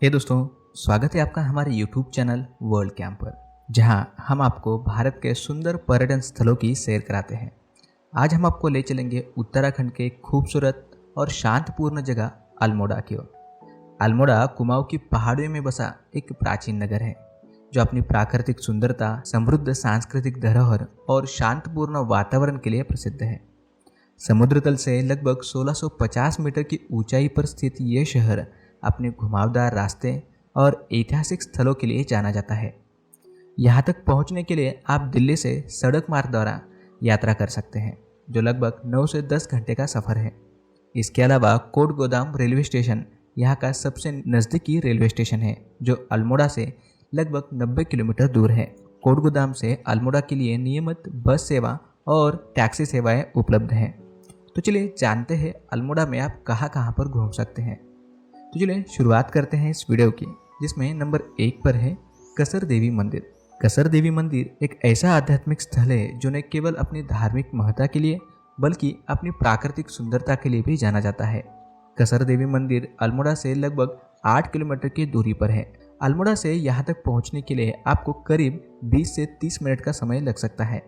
हे दोस्तों, स्वागत है आपका हमारे YouTube चैनल वर्ल्ड कैंप पर, जहां हम आपको भारत के सुंदर पर्यटन स्थलों की सैर कराते हैं। आज हम आपको ले चलेंगे उत्तराखंड के खूबसूरत और शांतपूर्ण जगह अल्मोड़ा की ओर। अल्मोड़ा कुमाऊं की पहाड़ियों में बसा एक प्राचीन नगर है, जो अपनी प्राकृतिक सुंदरता, समृद्ध सांस्कृतिक धरोहर और शांतपूर्ण वातावरण के लिए प्रसिद्ध है। समुद्र तल से लगभग 1650 मीटर की ऊंचाई पर स्थित ये शहर अपने घुमावदार रास्ते और ऐतिहासिक स्थलों के लिए जाना जाता है। यहाँ तक पहुँचने के लिए आप दिल्ली से सड़क मार्ग द्वारा यात्रा कर सकते हैं, जो लगभग 9 से 10 घंटे का सफ़र है। इसके अलावा कोटगोदाम रेलवे स्टेशन यहाँ का सबसे नज़दीकी रेलवे स्टेशन है, जो अल्मोड़ा से लगभग 90 किलोमीटर दूर है। कोटगोदाम से अल्मोड़ा के लिए नियमित बस सेवा और टैक्सी सेवाएं उपलब्ध हैं। तो चलिए जानते हैं अल्मोड़ा में आप कहाँ कहाँ पर घूम सकते हैं। तो चलिए शुरुआत करते हैं इस वीडियो की, जिसमें नंबर 1 पर है कसर देवी मंदिर। कसर देवी मंदिर एक ऐसा आध्यात्मिक स्थल है जो न केवल अपनी धार्मिक महत्ता के लिए बल्कि अपनी प्राकृतिक सुंदरता के लिए भी जाना जाता है। कसर देवी मंदिर अल्मोड़ा से लगभग 8 किलोमीटर की दूरी पर है। अल्मोड़ा से यहाँ तक पहुँचने के लिए आपको करीब 20 से 30 मिनट का समय लग सकता है।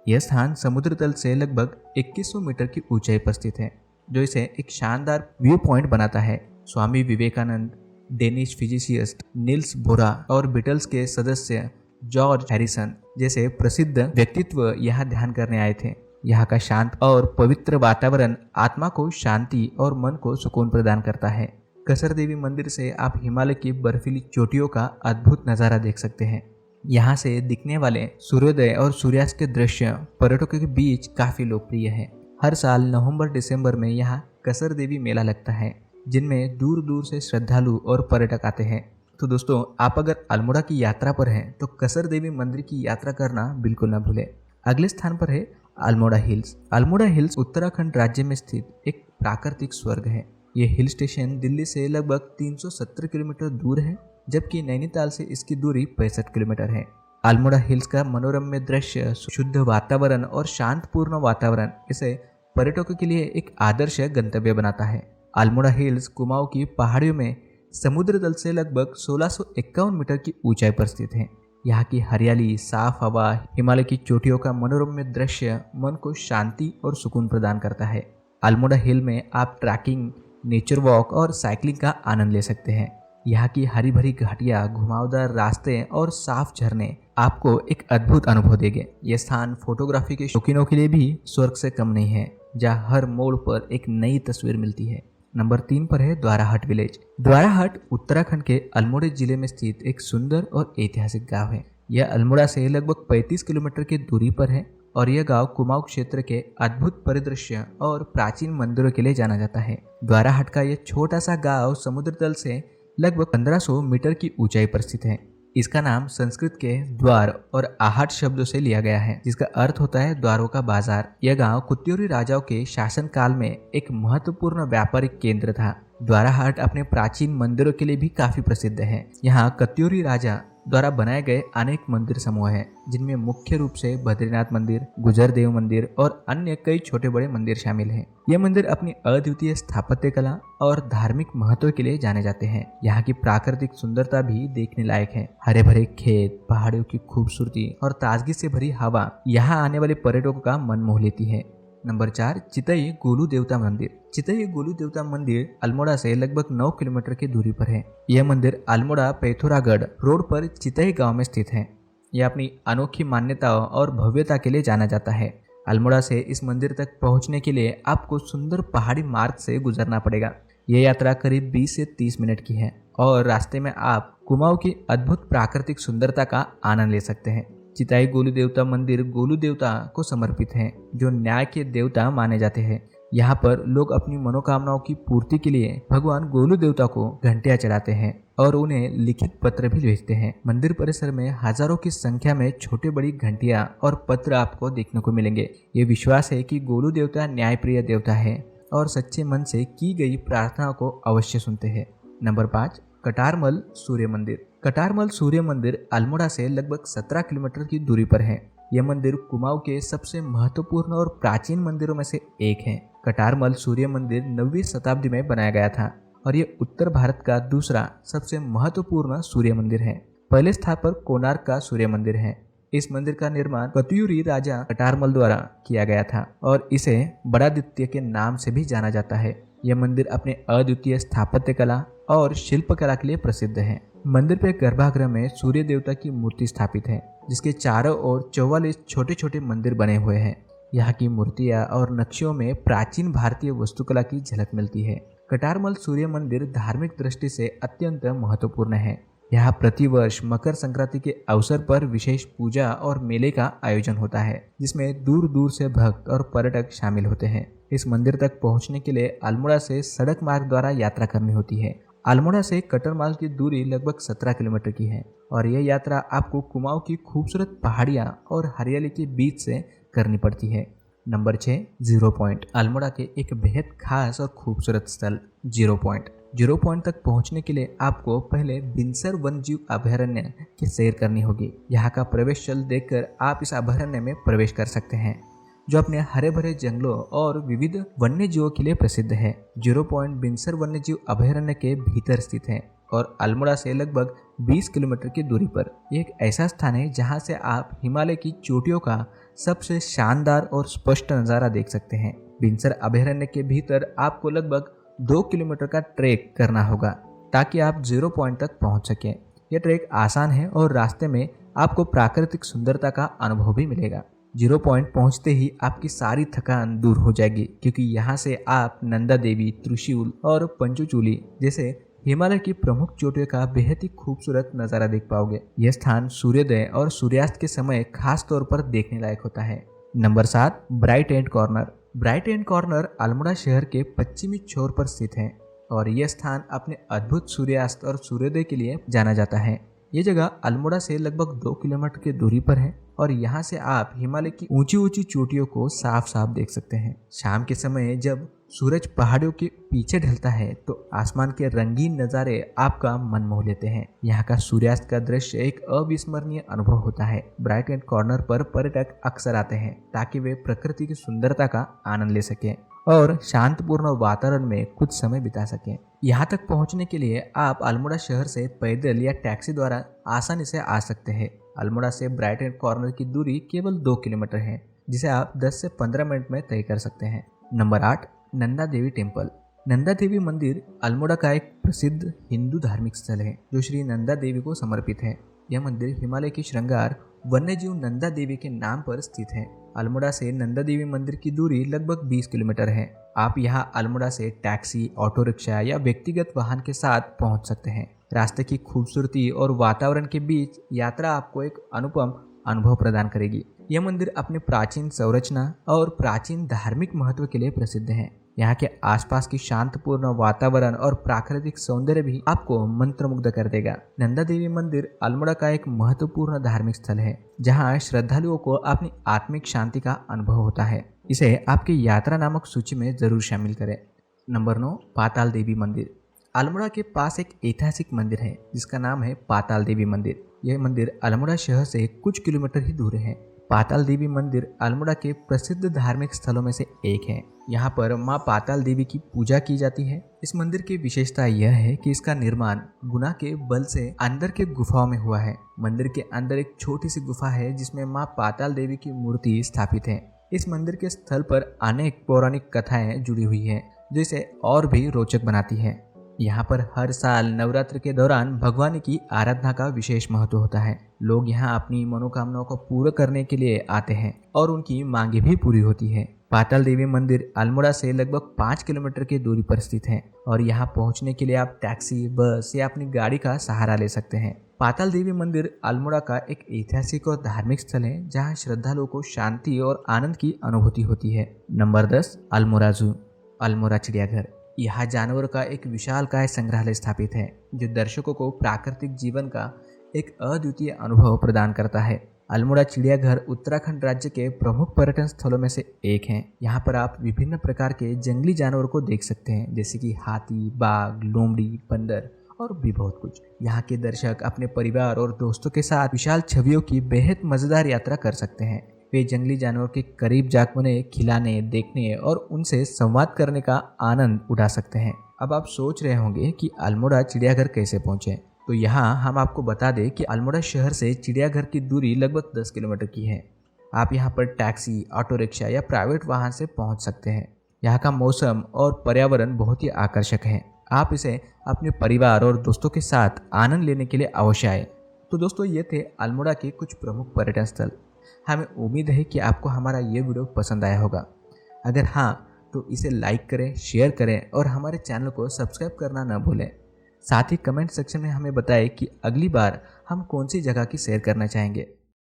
यह स्थान समुद्र तल से लगभग 2100 मीटर की ऊंचाई पर स्थित है, जो इसे एक शानदार व्यू पॉइंट बनाता है। Swami Vivekananda, Danish physicist Niels बोरा और बीटल्स के सदस्य जॉर्ज हैरिसन जैसे प्रसिद्ध व्यक्तित्व यहाँ ध्यान करने आए थे। यहाँ का शांत और पवित्र वातावरण आत्मा को शांति और मन को सुकून प्रदान करता है। कसर देवी मंदिर से आप हिमालय की बर्फीली चोटियों का अद्भुत नज़ारा देख सकते हैं। यहाँ से दिखने वाले सूर्योदय और सूर्यास्त के दृश्य पर्यटकों के बीच काफ़ी लोकप्रिय है। हर साल नवंबर-दिसंबर में यहाँ कसर देवी मेला लगता है, जिनमें दूर दूर से श्रद्धालु और पर्यटक आते हैं। तो दोस्तों, आप अगर अल्मोड़ा की यात्रा पर हैं तो कसर देवी मंदिर की यात्रा करना बिल्कुल ना भूलें। अगले स्थान पर है अल्मोड़ा हिल्स। अल्मोड़ा हिल्स उत्तराखंड राज्य में स्थित एक प्राकृतिक स्वर्ग है। ये हिल स्टेशन दिल्ली से लगभग 370 किलोमीटर दूर है, जबकि नैनीताल से इसकी दूरी 65 किलोमीटर है। अल्मोड़ा हिल्स का मनोरम्य दृश्य, शुद्ध वातावरण और शांतपूर्ण वातावरण इसे पर्यटकों के लिए एक आदर्श गंतव्य बनाता है। अल्मोड़ा हिल्स कुमाऊं की पहाड़ियों में समुद्र तल से लगभग 1651 मीटर की ऊंचाई पर स्थित है। यहाँ की हरियाली, साफ हवा, हिमालय की चोटियों का मनोरम्य दृश्य मन को शांति और सुकून प्रदान करता है। अल्मोड़ा हिल में आप ट्रैकिंग, नेचर वॉक और साइकिलिंग का आनंद ले सकते हैं। यहाँ की हरी भरी घाटियाँ, घुमावदार रास्ते और साफ झरने आपको एक अद्भुत अनुभव देंगे। ये स्थान फोटोग्राफी के शौकीनों के लिए भी स्वर्ग से कम नहीं है, जहाँ हर मोड़ पर एक नई तस्वीर मिलती है। नंबर 3 पर है द्वाराहट विलेज। द्वाराहट उत्तराखंड के अल्मोड़ा जिले में स्थित एक सुंदर और ऐतिहासिक गांव है। यह अल्मोड़ा से लगभग 35 किलोमीटर की दूरी पर है और यह गांव कुमाऊं क्षेत्र के अद्भुत परिदृश्य और प्राचीन मंदिरों के लिए जाना जाता है। द्वाराहट का यह छोटा सा गांव समुद्र तल से लगभग 1500 मीटर की ऊंचाई पर स्थित है। इसका नाम संस्कृत के द्वार और आहट शब्दों से लिया गया है, जिसका अर्थ होता है द्वारों का बाजार। यह गांव कुत्यूरी राजाओं के शासन काल में एक महत्वपूर्ण व्यापारिक केंद्र था। द्वाराहाट अपने प्राचीन मंदिरों के लिए भी काफी प्रसिद्ध है। यहाँ कत्यूरी राजा द्वारा बनाए गए अनेक मंदिर समूह हैं, जिनमें मुख्य रूप से बद्रीनाथ मंदिर, गुजर देव मंदिर और अन्य कई छोटे बड़े मंदिर शामिल हैं। ये मंदिर अपनी अद्वितीय स्थापत्य कला और धार्मिक महत्व के लिए जाने जाते हैं। यहाँ की प्राकृतिक सुंदरता भी देखने लायक है। हरे भरे खेत, पहाड़ियों की खूबसूरती और ताजगी से भरी हवा यहाँ आने वाले पर्यटकों का मन मोह लेती है। नंबर 4, चितई गोलू देवता मंदिर। चितई गोलू देवता मंदिर अल्मोड़ा से लगभग 9 किलोमीटर की दूरी पर है। यह मंदिर अल्मोड़ा पैथुरागढ़ रोड पर चितई गांव में स्थित है। यह अपनी अनोखी मान्यताओं और भव्यता के लिए जाना जाता है। अल्मोड़ा से इस मंदिर तक पहुंचने के लिए आपको सुंदर पहाड़ी मार्ग से गुजरना पड़ेगा। यह यात्रा करीब 20 से 30 मिनट की है और रास्ते में आप कुमाऊं की अद्भुत प्राकृतिक सुंदरता का आनंद ले सकते हैं। चितई गोलू देवता मंदिर गोलू देवता को समर्पित है, जो न्याय के देवता माने जाते हैं। यहाँ पर लोग अपनी मनोकामनाओं की पूर्ति के लिए भगवान गोलू देवता को घंटियां चढ़ाते हैं और उन्हें लिखित पत्र भी भेजते हैं। मंदिर परिसर में हजारों की संख्या में छोटे बड़ी घंटियां और पत्र आपको देखने को मिलेंगे। ये विश्वास है कि गोलू देवता न्यायप्रिय देवता है और सच्चे मन से की गई प्रार्थना को अवश्य सुनते हैं। नंबर 5, कटारमल सूर्य मंदिर। कटारमल सूर्य मंदिर अल्मोड़ा से लगभग 17 किलोमीटर की दूरी पर है। यह मंदिर कुमाऊं के सबसे महत्वपूर्ण और प्राचीन मंदिरों में से एक है। कटारमल सूर्य मंदिर 9वीं शताब्दी में बनाया गया था और ये उत्तर भारत का दूसरा सबसे महत्वपूर्ण सूर्य मंदिर है। पहले स्थान पर कोणार्क का सूर्य मंदिर है। इस मंदिर का निर्माण कत्यूरी राजा कटारमल द्वारा किया गया था और इसे बड़ादित्य के नाम से भी जाना जाता है। यह मंदिर अपने अद्वितीय स्थापत्य कला और शिल्पकला के लिए प्रसिद्ध है। मंदिर के गर्भगृह में सूर्य देवता की मूर्ति स्थापित है, जिसके चारों ओर 44 छोटे छोटे मंदिर बने हुए हैं। यहाँ की मूर्तियाँ और नक्शियों में प्राचीन भारतीय वास्तुकला की झलक मिलती है। कटारमल सूर्य मंदिर धार्मिक दृष्टि से अत्यंत महत्वपूर्ण है। यहाँ प्रतिवर्ष मकर संक्रांति के अवसर पर विशेष पूजा और मेले का आयोजन होता है, जिसमें दूर दूर से भक्त और पर्यटक शामिल होते हैं। इस मंदिर तक पहुँचने के लिए अल्मोड़ा से सड़क मार्ग द्वारा यात्रा करनी होती है। अल्मोड़ा से कटरमाल की दूरी लगभग 17 किलोमीटर की है और यह यात्रा आपको कुमाऊं की खूबसूरत पहाड़ियां और हरियाली के बीच से करनी पड़ती है। Number 6, zero point. अल्मोड़ा के एक बेहद खास और खूबसूरत स्थल जीरो पॉइंट। जीरो पॉइंट तक पहुंचने के लिए आपको पहले बिनसर वन्यजीव अभयारण्य की सैर करनी होगी। यहाँ का प्रवेश शुल्क देकर आप इस अभयारण्य में प्रवेश कर सकते हैं, जो अपने हरे भरे जंगलों और विविध वन्य जीवों के लिए प्रसिद्ध है। जीरो पॉइंट बिनसर वन्यजीव अभयारण्य के भीतर स्थित है और अल्मोड़ा से लगभग 20 किलोमीटर की दूरी पर। एक ऐसा स्थान है जहां से आप हिमालय की चोटियों का सबसे शानदार और स्पष्ट नज़ारा देख सकते हैं। बिनसर अभयारण्य के भीतर आपको लगभग 2 किलोमीटर का ट्रैक करना होगा ताकि आप जीरो पॉइंट तक पहुंच सकें। यह ट्रैक आसान है और रास्ते में आपको प्राकृतिक सुंदरता का अनुभव भी मिलेगा। जीरो पॉइंट पहुंचते ही आपकी सारी थकान दूर हो जाएगी, क्योंकि यहाँ से आप नंदा देवी, त्रिशूल और पंचुचूली जैसे हिमालय की प्रमुख चोटियों का बेहद ही खूबसूरत नज़ारा देख पाओगे। यह स्थान सूर्योदय और सूर्यास्त के समय खास तौर पर देखने लायक होता है। Number 7, bright and corner. Bright and corner Almora शहर के पश्चिमी छोर पर स्थित है और यह स्थान अपने अद्भुत सूर्यास्त और सूर्योदय के लिए जाना जाता है। ये जगह अल्मोड़ा से लगभग 2 किलोमीटर की दूरी पर है और यहाँ से आप हिमालय की ऊंची ऊंची चोटियों को साफ साफ देख सकते हैं। शाम के समय जब सूरज पहाड़ियों के पीछे ढलता है तो आसमान के रंगीन नज़ारे आपका मन मोह लेते हैं। यहाँ का सूर्यास्त का दृश्य एक अविस्मरणीय अनुभव होता है। ब्राइट एंड कॉर्नर पर पर्यटक अक्सर आते हैं ताकि वे प्रकृति की सुंदरता का आनंद ले सकें और शांतपूर्ण वातावरण में कुछ समय बिता सकें। यहाँ तक पहुँचने के लिए आप अल्मोड़ा शहर से पैदल या टैक्सी द्वारा आसानी से आ सकते हैं। अल्मोड़ा से ब्राइट एंड कॉर्नर की दूरी केवल 2 किलोमीटर है, जिसे आप 10 से 15 मिनट में तय कर सकते हैं। Number 8, Nanda Devi temple. नंदा देवी मंदिर अल्मोड़ा का एक प्रसिद्ध हिंदू धार्मिक स्थल है जो श्री नंदा देवी को समर्पित है। यह मंदिर हिमालय की श्रृंगार वन्यजीव नंदा देवी के नाम पर स्थित है। अल्मोड़ा से नंदा देवी मंदिर की दूरी लगभग 20 किलोमीटर है। आप यहाँ अल्मोड़ा से टैक्सी, ऑटो रिक्शा या व्यक्तिगत वाहन के साथ पहुँच सकते हैं। रास्ते की खूबसूरती और वातावरण के बीच यात्रा आपको एक अनुपम अनुभव प्रदान करेगी। यह मंदिर अपने प्राचीन संरचना और प्राचीन धार्मिक महत्व के लिए प्रसिद्ध है। यहाँ के आसपास की शांतपूर्ण वातावरण और प्राकृतिक सौंदर्य भी आपको मंत्रमुग्ध कर देगा। नंदा देवी मंदिर अल्मोड़ा का एक महत्वपूर्ण धार्मिक स्थल है जहाँ श्रद्धालुओं को अपनी आत्मिक शांति का अनुभव होता है। इसे आपकी यात्रा नामक सूची में जरूर शामिल करें। नंबर 9, पाताल देवी मंदिर। अल्मोड़ा के पास एक ऐतिहासिक मंदिर है जिसका नाम है पाताल देवी मंदिर। यह मंदिर अल्मोड़ा शहर से कुछ किलोमीटर ही दूर है। पाताल देवी मंदिर अल्मोड़ा के प्रसिद्ध धार्मिक स्थलों में से एक है। यहाँ पर माँ पाताल देवी की पूजा की जाती है। इस मंदिर की विशेषता यह है कि इसका निर्माण गुना के बल से अंदर के गुफाओं में हुआ है। मंदिर के अंदर एक छोटी सी गुफा है जिसमें माँ पाताल देवी की मूर्ति स्थापित है। इस मंदिर के स्थल पर अनेक पौराणिक कथाएं जुड़ी हुई है जो इसे और भी रोचक बनाती है। यहाँ पर हर साल नवरात्र के दौरान भगवान की आराधना का विशेष महत्व होता है। लोग यहाँ अपनी मनोकामनाओं को पूरा करने के लिए आते हैं और उनकी मांगे भी पूरी होती है। पाताल देवी मंदिर अल्मोड़ा से लगभग 5 किलोमीटर की दूरी पर स्थित है और यहाँ पहुँचने के लिए आप टैक्सी, बस या अपनी गाड़ी का सहारा ले सकते हैं। पाताल देवी मंदिर अल्मोड़ा का एक ऐतिहासिक और धार्मिक स्थल है जहाँ श्रद्धालुओं को शांति और आनंद की अनुभूति होती है। नंबर 10, अल्मोड़ा जू। अल्मोड़ा चिड़ियाघर। यहाँ जानवरों का एक विशालकाय संग्रहालय स्थापित है जो दर्शकों को प्राकृतिक जीवन का एक अद्वितीय अनुभव प्रदान करता है। अल्मोड़ा चिड़ियाघर उत्तराखंड राज्य के प्रमुख पर्यटन स्थलों में से एक है। यहाँ पर आप विभिन्न प्रकार के जंगली जानवरों को देख सकते हैं जैसे कि हाथी, बाघ, लोमड़ी, बंदर और भी बहुत कुछ। यहाँ के दर्शक अपने परिवार और दोस्तों के साथ विशाल छवियों की बेहद मजेदार यात्रा कर सकते हैं। वे जंगली जानवरों के करीब जाकर उन्हें खिलाने, देखने और उनसे संवाद करने का आनंद उठा सकते हैं। अब आप सोच रहे होंगे कि अल्मोड़ा चिड़ियाघर कैसे पहुंचे। तो यहाँ हम आपको बता दें कि अल्मोड़ा शहर से चिड़ियाघर की दूरी लगभग 10 किलोमीटर की है। आप यहाँ पर टैक्सी, ऑटो रिक्शा या प्राइवेट वाहन से पहुँच सकते हैं। यहाँ का मौसम और पर्यावरण बहुत ही आकर्षक है। आप इसे अपने परिवार और दोस्तों के साथ आनंद लेने के लिए अवश्य आए। तो दोस्तों, ये थे अल्मोड़ा के कुछ प्रमुख पर्यटन स्थल। हमें उम्मीद है कि आपको हमारा ये वीडियो पसंद आया होगा। अगर हाँ, तो इसे लाइक करें, शेयर करें और हमारे चैनल को सब्सक्राइब करना न भूलें। साथ ही कमेंट सेक्शन में हमें बताएं कि अगली बार हम कौन सी जगह की सैर करना चाहेंगे।